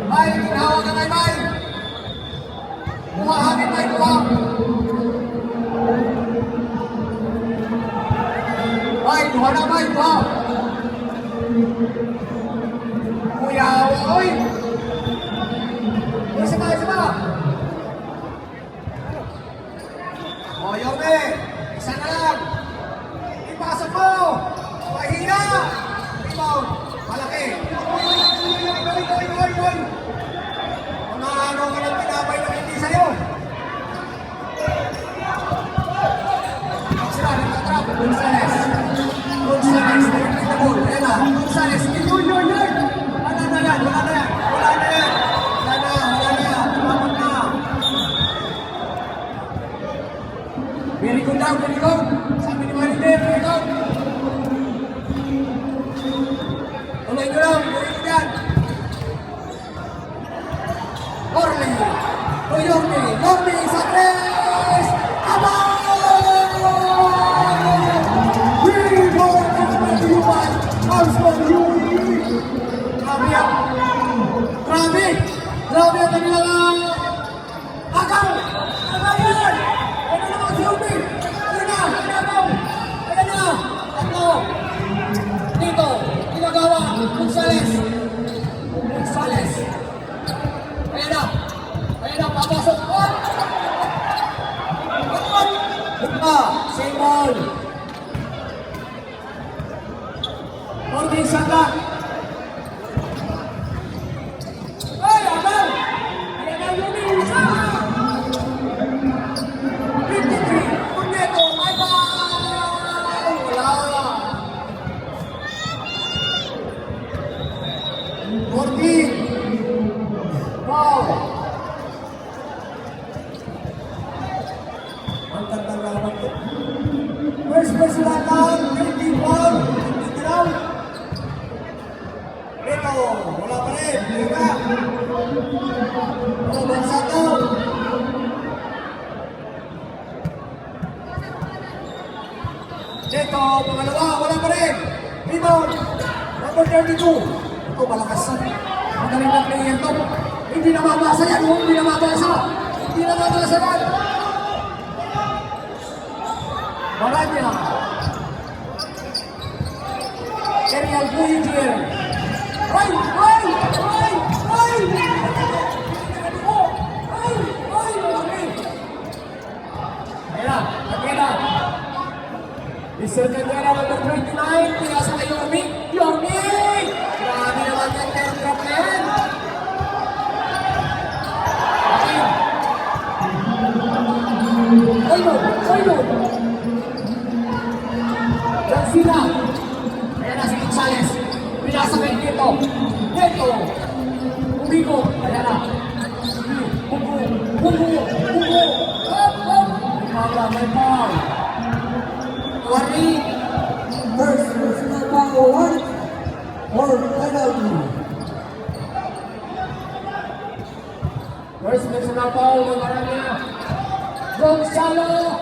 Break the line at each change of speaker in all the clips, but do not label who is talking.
Ay, ginawa ka kay May. Buhahanin May, buha. May, buha na May, buha. Kuya, oy. Isa ba, isa ba? O, Yorme, isa na lang. Ipasok mo. Mahina. Rebound. Malaki. Oy. Ano ka ng pinapay na hindi sa'yo? Sila, nagtatrap. Gonzales. Nagtatrap the ball. Ayan na. Gonzales. Yun. Wala na yan. Tumapag na. Very good down. Sabi ni Marinder, very good. Tuloy ko lang. Very good yan. Yorme sa tres! Abang! Rebound ng Matiupan! Osman Yuri! Grabe yan! Grabe ang kanilang agaw! Agayan! Ano naman si Yorme? Ayan na! Tatlo! Dito! Ginagawa! Gonzales! Ayan na! Papasok ko! Simon! Orvin Santa! Ay, abang! Ayan na yun yung isa! 53! Punyeto! Ay, wala! 14! Wow! First personal down, 50 pound, 50 down. Ito, wala pa rin, Liga. Bansato. Ito, pangalawa, wala pa rin. Rebound, number 32. Ito, malakas na. Magaling na player to. Hindi na mabasa yan, hindi na mabasa yan. Maranya. Ariel Buidir. Ay! Ayan na. Mr. Candela, number 29. Pinasa kay Yorme. Grabe naman yung aircraft na yan. Oy! Sina. Ayan na si Gonzales. Pinasa kay Neto. Umigo. Ayan na. Bugo. May ball. Wari. First personal foul. Or penalty. First personal foul ng Maranya. Gonzales.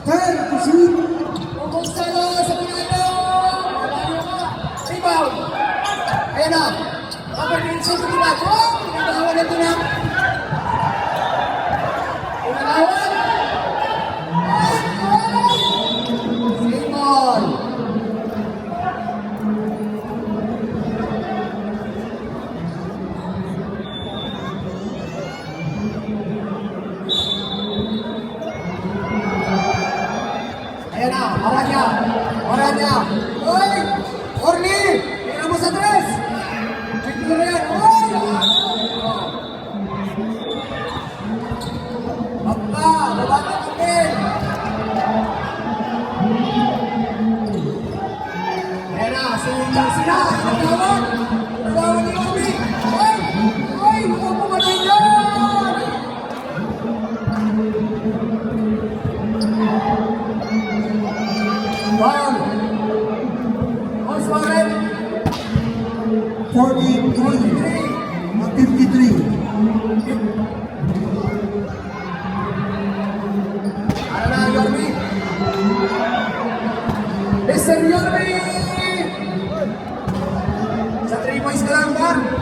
10 to shoot. Gonzalo sa pinalo. Malayo ka. Rebound. Ayan na. Kapag-insin sa pinalo. Pinagawa na ito na. Simon. Ayan na, Maranya. Oy! Orly! Tingnan mo sa tres! Tingnan mo yan! Oy! Baba! Babata kapil! Ayan na, sinundan sila! Nagawag ni Orly! Oy! Huwag mo manayin yan! Bang! Osman!
53.
Ano na, Yorme? Mr. Yorme! Sa 3 points ka lang, par.